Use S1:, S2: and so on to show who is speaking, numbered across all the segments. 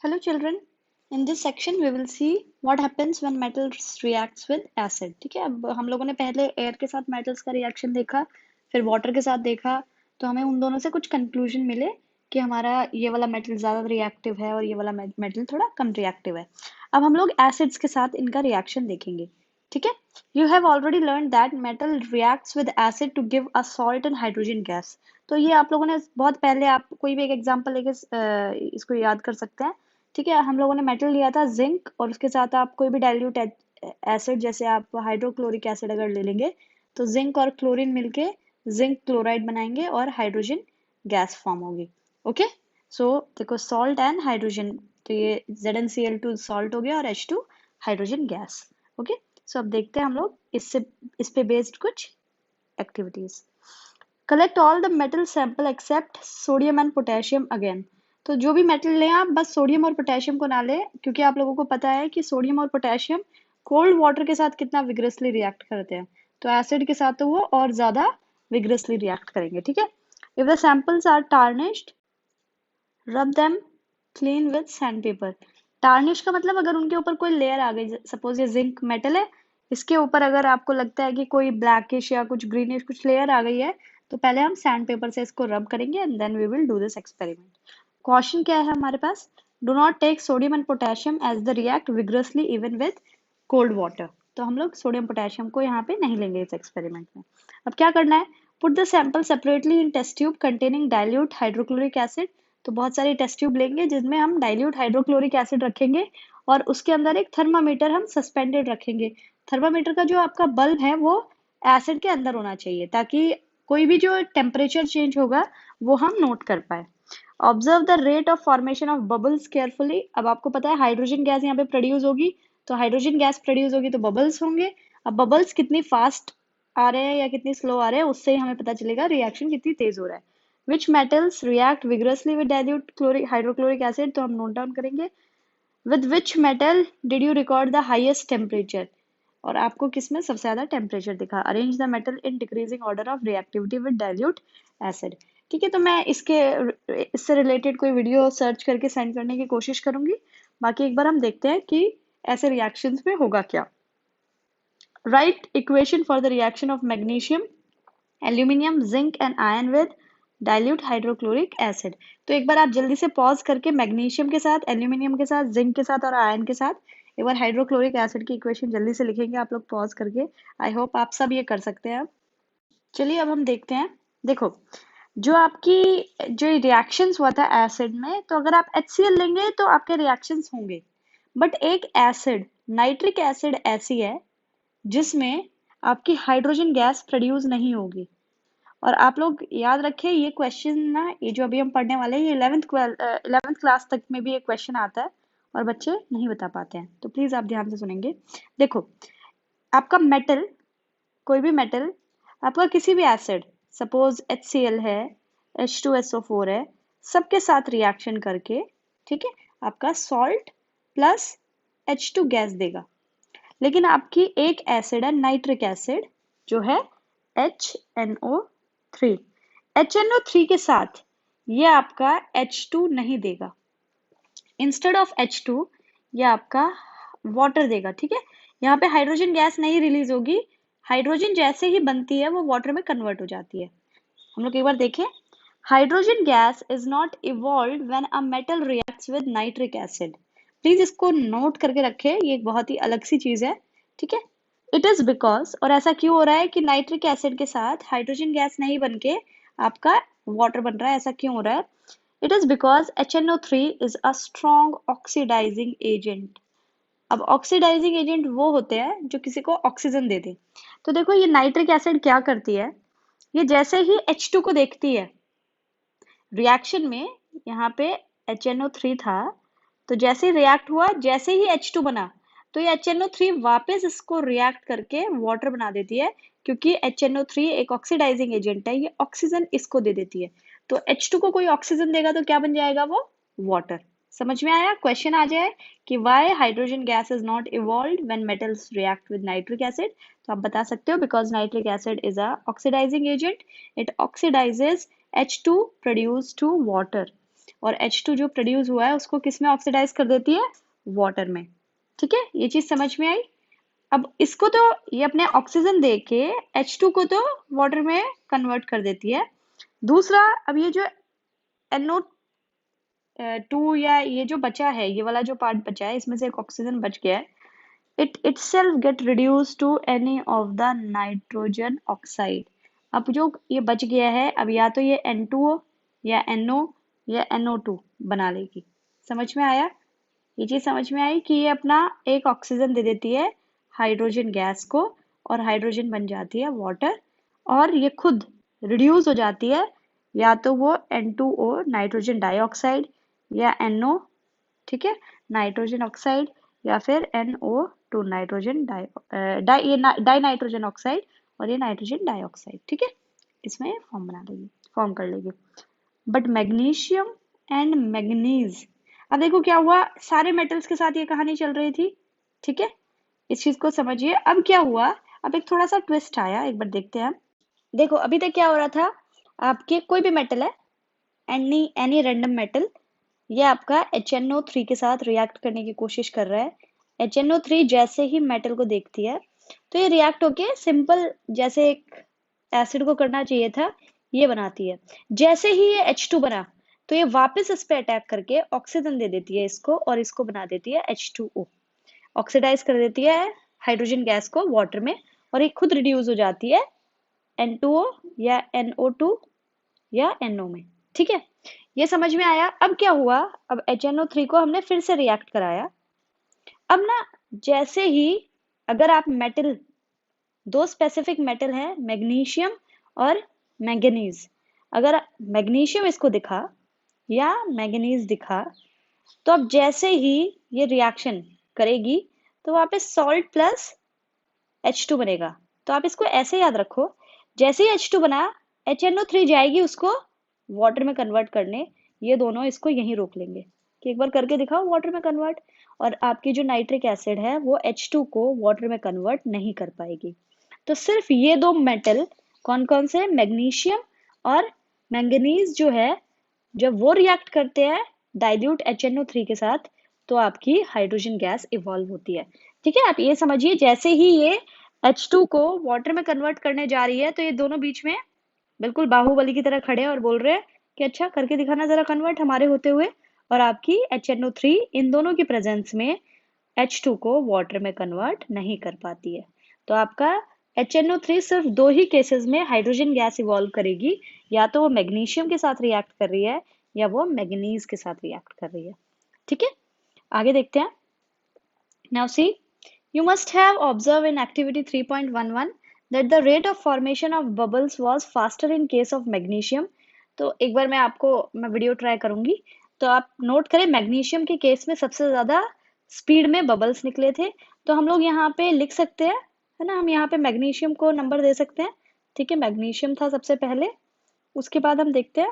S1: Hello children. In this section we will see what happens when metals reacts with acid. ठीक है, अब हम लोगों ने पहले एयर के साथ मेटल्स का रिएक्शन देखा, फिर वाटर के साथ देखा, तो हमें उन दोनों से कुछ कंक्लूजन मिले कि हमारा ये वाला मेटल ज़्यादा रिएक्टिव है और ये वाला मेटल थोड़ा कम रिएक्टिव है। अब हम लोग एसिड्स के साथ इनका रिएक्शन देखेंगे। ठीक है, you have already learn that metal reacts with acid to give a salt and hydrogen gas. तो ये आप लोगों ने बहुत पहले, आप कोई भी एक एग्जांपल लेके इसको याद कर सकते हैं। ठीक है, हम लोगों ने मेटल लिया था जिंक, और उसके साथ आप कोई भी डाइल्यूट एसिड, जैसे आप हाइड्रोक्लोरिक एसिड अगर ले लेंगे तो जिंक और क्लोरीन मिलके जिंक क्लोराइड बनाएंगे और हाइड्रोजन गैस फॉर्म होगी। ओके, सो देखो सॉल्ट एंड हाइड्रोजन, तो ये ZnCl2 सॉल्ट हो गया और H2 हाइड्रोजन गैस। ओके, सो अब देखते हैं हम लोग इस पे बेस्ड कुछ activities. Collect all the metal sample except sodium and potassium again. तो जो भी मेटल लें आप, बस सोडियम और पोटेशियम को ना लें, क्योंकि आप लोगों को पता है कि सोडियम और पोटेशियम कोल्ड वाटर के साथ कितना विग्रसली रिएक्ट करते हैं, तो एसिड के साथ तो वो और ज्यादा विग्रसली रिएक्ट करेंगे। ठीक है, if the samples are tarnished rub them clean with sandpaper. Tarnish का मतलब अगर उनके ऊपर कोई लेयर आ गई, सपोज ये जिंक मेटल है, इसके ऊपर अगर आपको लगता है कि कोई ब्लैकिश या कुछ ग्रीनिश कुछ लेयर आ गई है, तो पहले हम सैंड पेपर से इसको रब करेंगे and then we will do this experiment. Question क्या है हमारे पास? Do not take sodium and potassium as the react vigorously even with cold water. तो हम लोग सोडियम पोटेशियम को यहाँ पे नहीं लेंगे इस एक्सपेरिमेंट में। अब क्या करना है? Put the sample separately in test tube containing dilute hydrochloric acid. तो बहुत सारी टेस्ट ट्यूब लेंगे जिसमें हम डाइल्यूट हाइड्रोक्लोरिक एसिड रखेंगे और उसके अंदर एक थर्मामीटर हम सस्पेंडेड रखेंगे। थर्मामीटर का जो आपका बल्ब है वो एसिड के अंदर होना चाहिए, ताकि कोई भी जो टेम्परेचर चेंज होगा वो हम नोट कर पाए। Observe the rate of formation of bubbles carefully. अब आपको पता है हाइड्रोजन गैस यहाँ पे प्रोड्यूस होगी, तो हाइड्रोजन गैस प्रोड्यूस होगी तो बबल्स होंगे। अब बबल्स कितनी फास्ट आ रहे हैं या कितनी स्लो आ रहे हैं, उससे ही हमें पता चलेगा रिएक्शन कितनी तेज हो रहा है। Which metals react vigorously with dilute hydrochloric acid, तो हम नोट डाउन करेंगे। With which metal did you record the highest temperature, और आपको किसमें सबसे ज्यादा टेम्परेचर दिखा। Arrange the metal in decreasing order of reactivity with dilute acid. ठीक है, तो मैं इससे रिलेटेड कोई वीडियो सर्च करके सेंड करने की कोशिश करूंगी। बाकी एक बार हम देखते हैं कि ऐसे रिएक्शंस में होगा क्या। Right equation for the reaction of magnesium, aluminium, zinc and iron with dilute hydrochloric acid. तो एक बार आप जल्दी से पॉज करके मैग्नीशियम के साथ, एल्यूमिनियम के साथ, जिंक के साथ और आयरन के साथ एक बार हाइड्रोक्लोरिक एसिड की इक्वेशन जल्दी से लिखेंगे आप लोग पॉज करके। आई होप आप सब ये कर सकते हैं। अब चलिए अब हम देखते हैं। देखो, जो आपकी जो रिएक्शंस हुआ था एसिड में, तो अगर आप HCl लेंगे तो आपके रिएक्शंस होंगे, बट एक एसिड नाइट्रिक एसिड ऐसी है जिसमें आपकी हाइड्रोजन गैस प्रोड्यूस नहीं होगी। और आप लोग याद रखें ये क्वेश्चन ना, ये जो अभी हम पढ़ने वाले हैं, ये 11th क्लास तक में भी ये क्वेश्चन आता है और बच्चे नहीं बता पाते हैं, तो प्लीज आप ध्यान से सुनेंगे। देखो, आपका मेटल, कोई भी मेटल, आपका किसी भी एसिड, सपोज HCl है, H2SO4 है, सबके साथ रिएक्शन करके, ठीक है, आपका सॉल्ट प्लस H2 गैस देगा। लेकिन आपकी एक एसिड है नाइट्रिक एसिड जो है HNO3। HNO3 के साथ ये आपका H2 नहीं देगा, इंस्टेड ऑफ H2 ये आपका वाटर देगा। ठीक है, यहाँ पे हाइड्रोजन गैस नहीं रिलीज होगी, हाइड्रोजन जैसे ही बनती है वो वाटर में कन्वर्ट हो जाती है। हम लोग एक बार देखें। Hydrogen gas is not evolve when a metal reacts with nitric acid. Please इसको नोट करके रखें, ये एक बहुत ही अलग सी चीज है। ठीक है, इट इज बिकॉज, और ऐसा क्यों हो रहा है कि नाइट्रिक एसिड के साथ हाइड्रोजन गैस नहीं बन के आपका वाटर बन रहा है, ऐसा क्यों हो रहा है? It is because HNO3 is a strong oxidizing agent. अब ऑक्सीडाइजिंग एजेंट वो होते हैं जो किसी को ऑक्सीजन दे दे। तो देखो ये नाइट्रिक एसिड क्या करती है, ये जैसे ही H2 को देखती है रिएक्शन में, यहाँ पे HNO3 था, तो जैसे ही रिएक्ट हुआ, जैसे ही H2 बना, तो ये HNO3 वापस इसको रिएक्ट करके वाटर बना देती है, क्योंकि HNO3 एक ऑक्सीडाइजिंग एजेंट है, ये ऑक्सीजन इसको दे देती है। तो H2 को कोई ऑक्सीजन देगा तो क्या बन जाएगा वो? वाटर। समझ में आया? क्वेश्चन आ जाए कि why hydrogen gas is not evolve when metals react with nitric acid, तो आप बता सकते हो because nitric acid is a oxidizing agent, it oxidizes H2 produced to water। और H2 जो प्रोड्यूस हुआ है उसको किस में ऑक्सीडाइज कर देती है, वाटर में। ठीक है, ये चीज समझ में आई। अब इसको तो ये अपने ऑक्सीजन दे के H2 को तो वाटर में कन्वर्ट कर देती है। दूसरा, अब ये जो NO2 या ये जो बचा है, ये वाला जो पार्ट बचा है, इसमें से एक ऑक्सीजन बच गया है, it itself get reduced to any of the nitrogen oxide। अब जो ये बच गया है, अब या तो ये N2O या NO या NO2 बना लेगी। समझ में आया? ये चीज समझ में आई कि ये अपना एक ऑक्सीजन दे देती है हाइड्रोजन गैस को और हाइड्रोजन बन जाती है वाटर, और ये खुद रिड्यूस हो जाती है, या तो वो N2O नाइट्रोजन डाइऑक्साइड या NO, ठीक है, नाइट्रोजन ऑक्साइड, या फिर NO2 nitrogen die nitrogen oxide और ये नाइट्रोजन डाइऑक्साइड। ठीक है, इसमें फॉर्म कर लेगी। बट मैग्नीशियम एंड मैग्नीज, अब देखो क्या हुआ, सारे मेटल्स के साथ ये कहानी चल रही थी। ठीक है, इस चीज को समझिए। अब क्या हुआ, अब एक थोड़ा सा ट्विस्ट आया, एक बार देखते हैं। देखो अभी तक क्या हो रहा था, आपके कोई भी मेटल है, एनी रैंडम मेटल, ये आपका HNO3 के साथ रिएक्ट करने की कोशिश कर रहा है। HNO3 जैसे ही मेटल को देखती है तो ये रिएक्ट होके सिंपल जैसे एक एसिड को करना चाहिए था, ये बनाती है। जैसे ही ये H2 बना तो ये वापस इस पे अटैक करके ऑक्सीजन दे देती है इसको, और इसको बना देती है H2O, ऑक्सीडाइज कर देती है हाइड्रोजन गैस को वाटर में, और ये खुद रिड्यूस हो जाती है N2O या NO2 या NO में। ठीक है, ये समझ में आया। अब क्या हुआ, अब HNO3 को हमने फिर से रिएक्ट कराया। अब ना जैसे ही, अगर आप मेटल, दो स्पेसिफिक मेटल है मैग्नीशियम और मैंगनीज, अगर मैग्नीशियम इसको दिखा या मैंगनीज दिखा, तो अब जैसे ही ये रिएक्शन करेगी तो वहां पे सॉल्ट प्लस H2 बनेगा। तो आप इसको ऐसे याद रखो, जैसे ही H2 बना HNO3 जाएगी उसको वाटर में कन्वर्ट करने, ये दोनों इसको यहीं रोक लेंगे कि एक बार करके दिखाओ वाटर में कन्वर्ट, और आपकी जो नाइट्रिक एसिड है वो H2 को वाटर में कन्वर्ट नहीं कर पाएगी। तो सिर्फ ये दो मेटल, कौन कौन से, मैग्नीशियम और मैंगनीज जो है, जब वो रिएक्ट करते हैं डाइल्यूट HNO3 के साथ, तो आपकी हाइड्रोजन गैस इवॉल्व होती है। ठीक है, आप ये समझिए, जैसे ही ये H2 को वाटर में कन्वर्ट करने जा रही है तो ये दोनों बीच में बिल्कुल बाहुबली की तरह खड़े हैं और बोल रहे हैं कि अच्छा करके दिखाना जरा कन्वर्ट हमारे होते हुए, और आपकी HNO3 इन दोनों की प्रेजेंस में H2 को वाटर में कन्वर्ट नहीं कर पाती है। तो आपका HNO3 सिर्फ दो ही केसेस में हाइड्रोजन गैस इवॉल्व करेगी, या तो वो मैग्नीशियम के साथ रिएक्ट कर रही है या वो मैग्नीज के साथ रिएक्ट कर रही है। ठीक है, आगे देखते हैं। Now see, you must have observed in activity 3.11 that the rate of formation of bubbles was faster in case of magnesium। तो एक बार मैं वीडियो ट्राई करूंगी, तो आप नोट करें मैग्नीशियम के केस में सबसे ज्यादा स्पीड में बबल्स निकले थे। तो हम लोग यहाँ पे लिख सकते हैं, है ना, हम यहाँ पे मैग्नीशियम को नंबर दे सकते हैं। ठीक है, मैग्नीशियम था सबसे पहले, उसके बाद हम देखते हैं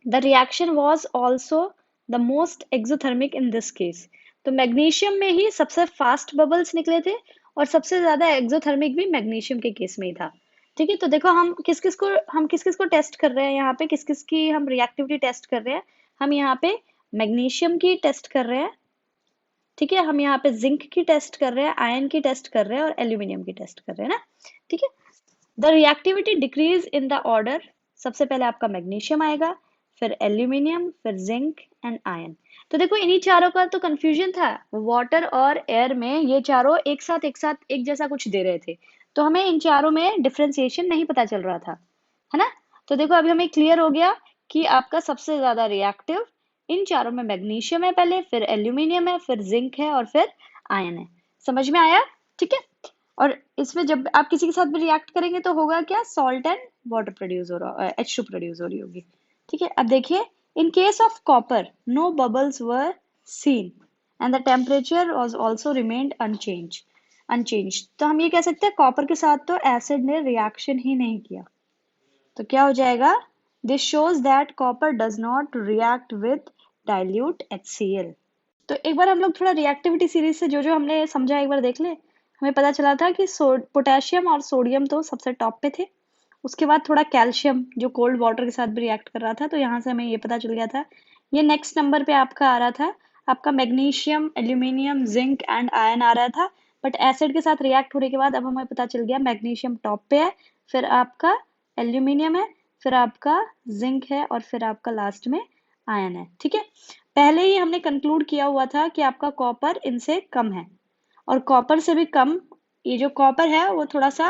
S1: the reaction was also the most exothermic in this case. तो मैग्नीशियम में ही सबसे फास्ट बबल्स निकले थे, और सबसे ज्यादा एक्सोथर्मिक भी मैग्नीशियम के केस में ही था। ठीक है, तो देखो हम किस किस को टेस्ट कर रहे हैं, यहाँ पे किस किस की हम रिएक्टिविटी टेस्ट कर रहे हैं। हम यहाँ पे मैग्नीशियम की टेस्ट कर रहे हैं, ठीक है, हम यहाँ पे जिंक की टेस्ट कर रहे हैं, आयरन की टेस्ट कर रहे हैं, और एल्यूमिनियम की टेस्ट कर रहे हैं ना। ठीक है, the reactivity decrease in the order, सबसे पहले आपका मैग्नीशियम आएगा, फिर एल्यूमिनियम, फिर जिंक एंड आयरन। तो देखो इन्हीं चारों का तो कंफ्यूजन था, वाटर और एयर में ये चारों एक साथ एक जैसा कुछ दे रहे थे, तो हमें इन चारों में डिफरेंशिएशन नहीं पता चल रहा था, है ना। तो देखो अभी हमें क्लियर हो गया कि आपका सबसे ज्यादा रिएक्टिव इन चारों में मैग्नीशियम है पहले, फिर एल्यूमिनियम है, फिर जिंक है, और फिर आयरन है। समझ में आया? ठीक है, और इसमें जब आप किसी के साथ भी रिएक्ट करेंगे तो होगा क्या, सॉल्ट एंड वाटर प्रोड्यूस हो रहा, H2 प्रोड्यूस हो रही होगी। ठीक है, अब देखिए, in case of copper no bubbles were seen and the temperature was also remained unchange. तो हम ये कह सकते हैं कॉपर के साथ तो एसिड ने रिएक्शन ही नहीं किया, तो क्या हो जाएगा, this shows that copper does not react with dilute HCl। तो एक बार हम लोग थोड़ा रिएक्टिविटी सीरीज से जो जो हमने समझा एक बार देख ले। हमें पता चला था कि पोटेशियम और सोडियम तो सबसे टॉप पे थे, उसके बाद थोड़ा कैल्शियम जो कोल्ड वाटर के साथ भी रिएक्ट कर रहा था, तो यहाँ से हमें ये पता चल गया था ये नेक्स्ट नंबर पे आपका आ रहा था, आपका magnesium, aluminium, zinc and iron आ रहा था, बट एसिड के साथ रिएक्ट होने के बाद अब हमें पता चल गया मैग्नीशियम टॉप पे है, फिर आपका एल्यूमिनियम है, फिर आपका जिंक है और फिर आपका लास्ट में आयन है। ठीक है, पहले ही हमने कंक्लूड किया हुआ था कि आपका कॉपर इनसे कम है, और कॉपर से भी कम, ये जो कॉपर है वो थोड़ा सा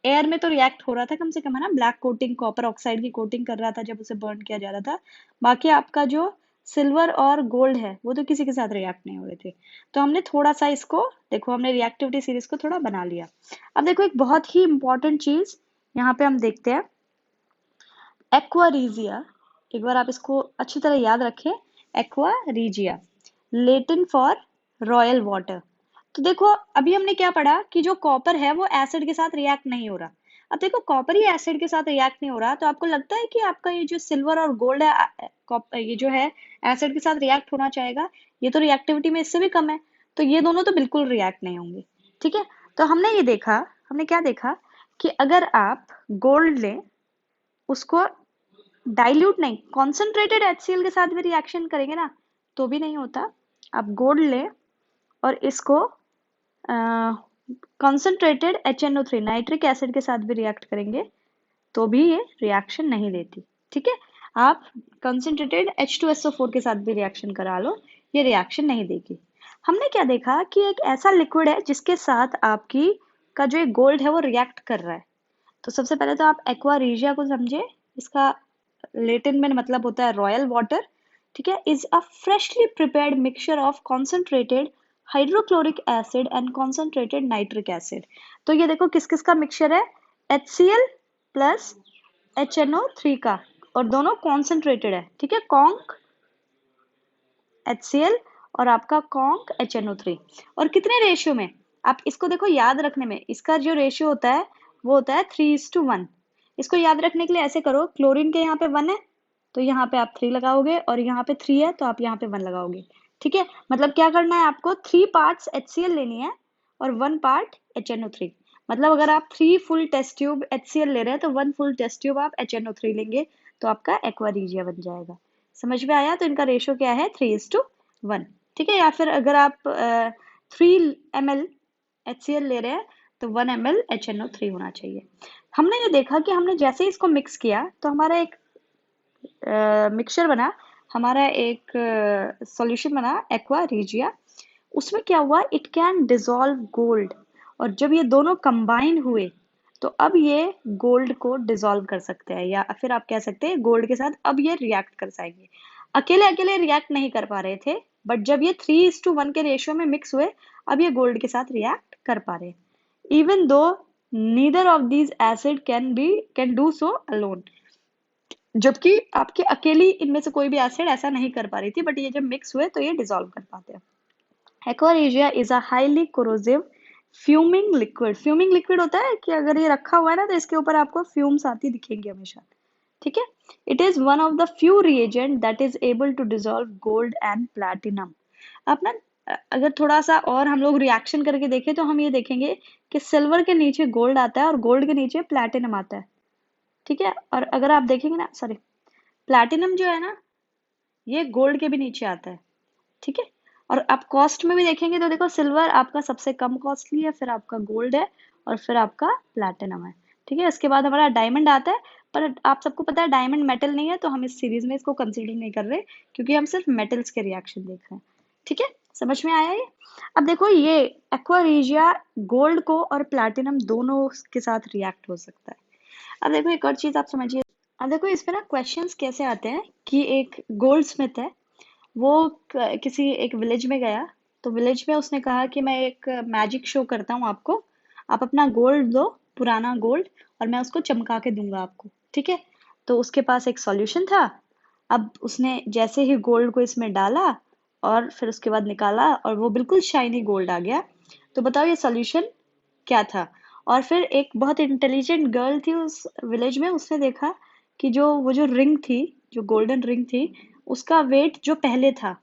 S1: एयर में तो रिएक्ट हो रहा था कम से कम, है ना, ब्लैक कोटिंग, कॉपर ऑक्साइड की कोटिंग कर रहा था जब उसे बर्न किया जा रहा था। बाकी आपका जो सिल्वर और गोल्ड है वो तो किसी के साथ रिएक्ट नहीं हो रहे थे। तो हमने थोड़ा सा इसको, देखो हमने रिएक्टिविटी सीरीज को थोड़ा बना लिया। अब देखो एक बहुत ही इंपॉर्टेंट चीज यहाँ पे हम देखते हैं, एक्वारीजिया। एक बार आप इसको अच्छी तरह याद रखें, aqua regia, Latin for royal water. तो देखो अभी हमने क्या पढ़ा कि जो कॉपर है वो एसिड के साथ रिएक्ट नहीं हो रहा। अब देखो कॉपर ही एसिड के साथ रिएक्ट नहीं हो रहा, तो आपको लगता है कि आपका ये जो सिल्वर और गोल्ड है, ये जो है एसिड के साथ रिएक्ट होना चाहेगा? ये तो रिएक्टिविटी में इससे भी कम है, तो ये दोनों तो बिल्कुल रिएक्ट नहीं होंगे। ठीक है, तो हमने ये देखा, हमने क्या देखा कि अगर आप गोल्ड लें, उसको डाइल्यूट नहीं, कॉन्सेंट्रेटेड HCl के साथ भी रिएक्शन करेंगे ना तो भी नहीं होता। आप गोल्ड लें और इसको कॉन्सेंट्रेटेड HNO3 नाइट्रिक एसिड के साथ भी रिएक्ट करेंगे तो भी ये रिएक्शन नहीं देती। ठीक है, आप कंसंट्रेटेड H2SO4 के साथ भी रिएक्शन करा लो, ये रिएक्शन नहीं देगी। हमने क्या देखा कि एक ऐसा लिक्विड है जिसके साथ आपकी का जो एक गोल्ड है वो रिएक्ट कर रहा है। तो सबसे पहले तो आप एक्वारीजिया को समझे, इसका लेटिन में मतलब होता है रॉयल वाटर। ठीक है, is a freshly prepared mixture of concentrated hydrochloric acid and concentrated nitric acid. तो ये देखो किस किस का मिक्सचर है, HCl प्लस HNO3 का, और दोनों कॉन्सेंट्रेटेड है। ठीक है, कॉन्क HCl और आपका कॉन्क HNO3, और कितने रेशियो में, आप इसको देखो याद रखने में, इसका जो रेशियो होता है वो होता है 3:1। इसको याद रखने के लिए ऐसे करो, क्लोरीन के यहाँ पे 1 है तो यहाँ पे आप 3 लगाओगे, और यहाँ पे 3 है तो आप यहाँ पे 1 लगाओगे। ठीक है, मतलब क्या करना है आपको, 3 पार्ट्स HCl लेनी है और 1 पार्ट HNO3। मतलब अगर आप 3 फुल टेस्ट ट्यूब HCl ले रहे हैं तो 1 फुल टेस्ट ट्यूब आप HNO3 लेंगे, तो आपका एक्वारीजिया बन जाएगा। समझ में आया? तो इनका रेशियो क्या है, 3:1। ठीक है, या फिर अगर आप 3 ml HCl ले रहे हैं तो 1 ml HNO3 होना चाहिए। हमने ये देखा कि हमने जैसे ही इसको मिक्स किया तो हमारा एक मिक्सचर बना, हमारा एक सॉल्यूशन बना एक्वारीजिया। उसमें क्या हुआ, इट कैन डिसॉल्व गोल्ड, और जब ये दोनों कंबाइन हुए तो अब ये गोल्ड को डिसॉल्व कर सकते हैं, या फिर आप कह सकते हैं गोल्ड के साथ अब ये रिएक्ट कर जाएंगे। अकेले अकेले रिएक्ट नहीं कर पा रहे थे, बट जब ये 3:1 के रेशियो में मिक्स हुए अब ये गोल्ड के साथ रिएक्ट कर पा रहे हैं, even though neither of these acid can do so alone. जबकि आपके अकेली इनमें से कोई भी एसिड ऐसा नहीं कर पा रही थी, बट ये जब मिक्स हुए तो ये डिसॉल्व कर पाते हैं। Aqua regia is a highly corrosive fuming liquid. Fuming liquid होता है कि अगर ये रखा हुआ है ना तो इसके ऊपर आपको फ्यूम्स आती दिखेंगे हमेशा। ठीक है, it is one of the few reagent that is able to dissolve gold and platinum. अब ना अगर थोड़ा सा और हम लोग रिएक्शन करके देखें तो हम ये देखेंगे कि सिल्वर के नीचे गोल्ड आता है और गोल्ड के नीचे प्लैटिनम आता है। ठीक है, और अगर आप देखेंगे ना, सॉरी, प्लैटिनम जो है ना ये गोल्ड के भी नीचे आता है। ठीक है, और आप कॉस्ट में भी देखेंगे तो देखो सिल्वर आपका सबसे कम कॉस्टली है, फिर आपका गोल्ड है, और फिर आपका प्लैटिनम है। ठीक है, इसके बाद हमारा डायमंड आता है, पर आप सबको पता है डायमंड मेटल नहीं है, तो हम इस सीरीज में इसको कंसिडर नहीं कर रहे क्योंकि हम सिर्फ मेटल्स के रिएक्शन देख रहे हैं। ठीक है, समझ में आया ये? अब देखो ये एक्वारीजिया गोल्ड को और प्लैटिनम दोनों के साथ रिएक्ट हो सकता है। अब देखो एक और चीज आप समझिए, अब देखो इस पे ना क्वेश्चंस कैसे आते हैं कि एक गोल्ड स्मिथ है, वो किसी एक विलेज में गया, तो विलेज में उसने कहा कि मैं एक मैजिक शो करता हूँ आपको, आप अपना गोल्ड दो, पुराना गोल्ड, और मैं उसको चमका के दूंगा आपको। ठीक है, तो उसके पास एक सॉल्यूशन था। अब उसने जैसे ही गोल्ड को इसमें डाला और फिर उसके बाद निकाला और वो बिल्कुल शाइनी गोल्ड आ गया। तो बताओ ये सॉल्यूशन क्या था? और फिर एक बहुत इंटेलिजेंट गर्ल थी उस विलेज में, उसने देखा कि जो वो जो रिंग थी, जो गोल्डन रिंग थी, उसका वेट जो पहले था,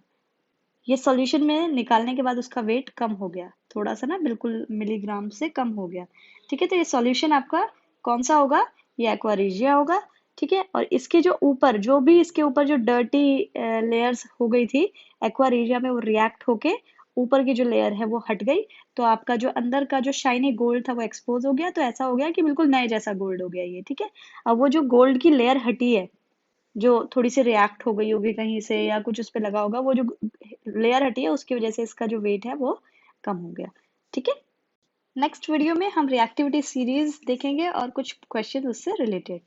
S1: ये सॉल्यूशन में निकालने के बाद उसका वेट कम हो गया, थोड़ा सा ना, बिल्कुल मिलीग्राम से कम हो गया। ठीक है, तो ये सॉल्यूशन आपका कौन सा होगा, ये एक्वारीजिया होगा। ठीक है। और इसके जो ऊपर जो भी इसके ऊपर जो डर्टी लेयर्स हो गई थी एक्वा रेजिया में, वो रिएक्ट होके ऊपर की जो लेयर है वो हट गई, तो आपका जो अंदर का जो शाइनी गोल्ड था वो एक्सपोज हो गया। तो ऐसा हो गया कि बिल्कुल नए जैसा गोल्ड हो गया ये, ठीक है। अब वो जो गोल्ड की लेयर हटी है, जो थोड़ी सी रिएक्ट हो गई होगी कहीं से या कुछ उस पे लगा होगा, वो जो लेयर हटी है उसकी वजह से इसका जो वेट है वो कम हो गया, ठीक है। नेक्स्ट वीडियो में हम रिएक्टिविटी सीरीज देखेंगे और कुछ क्वेश्चन उससे रिलेटेड।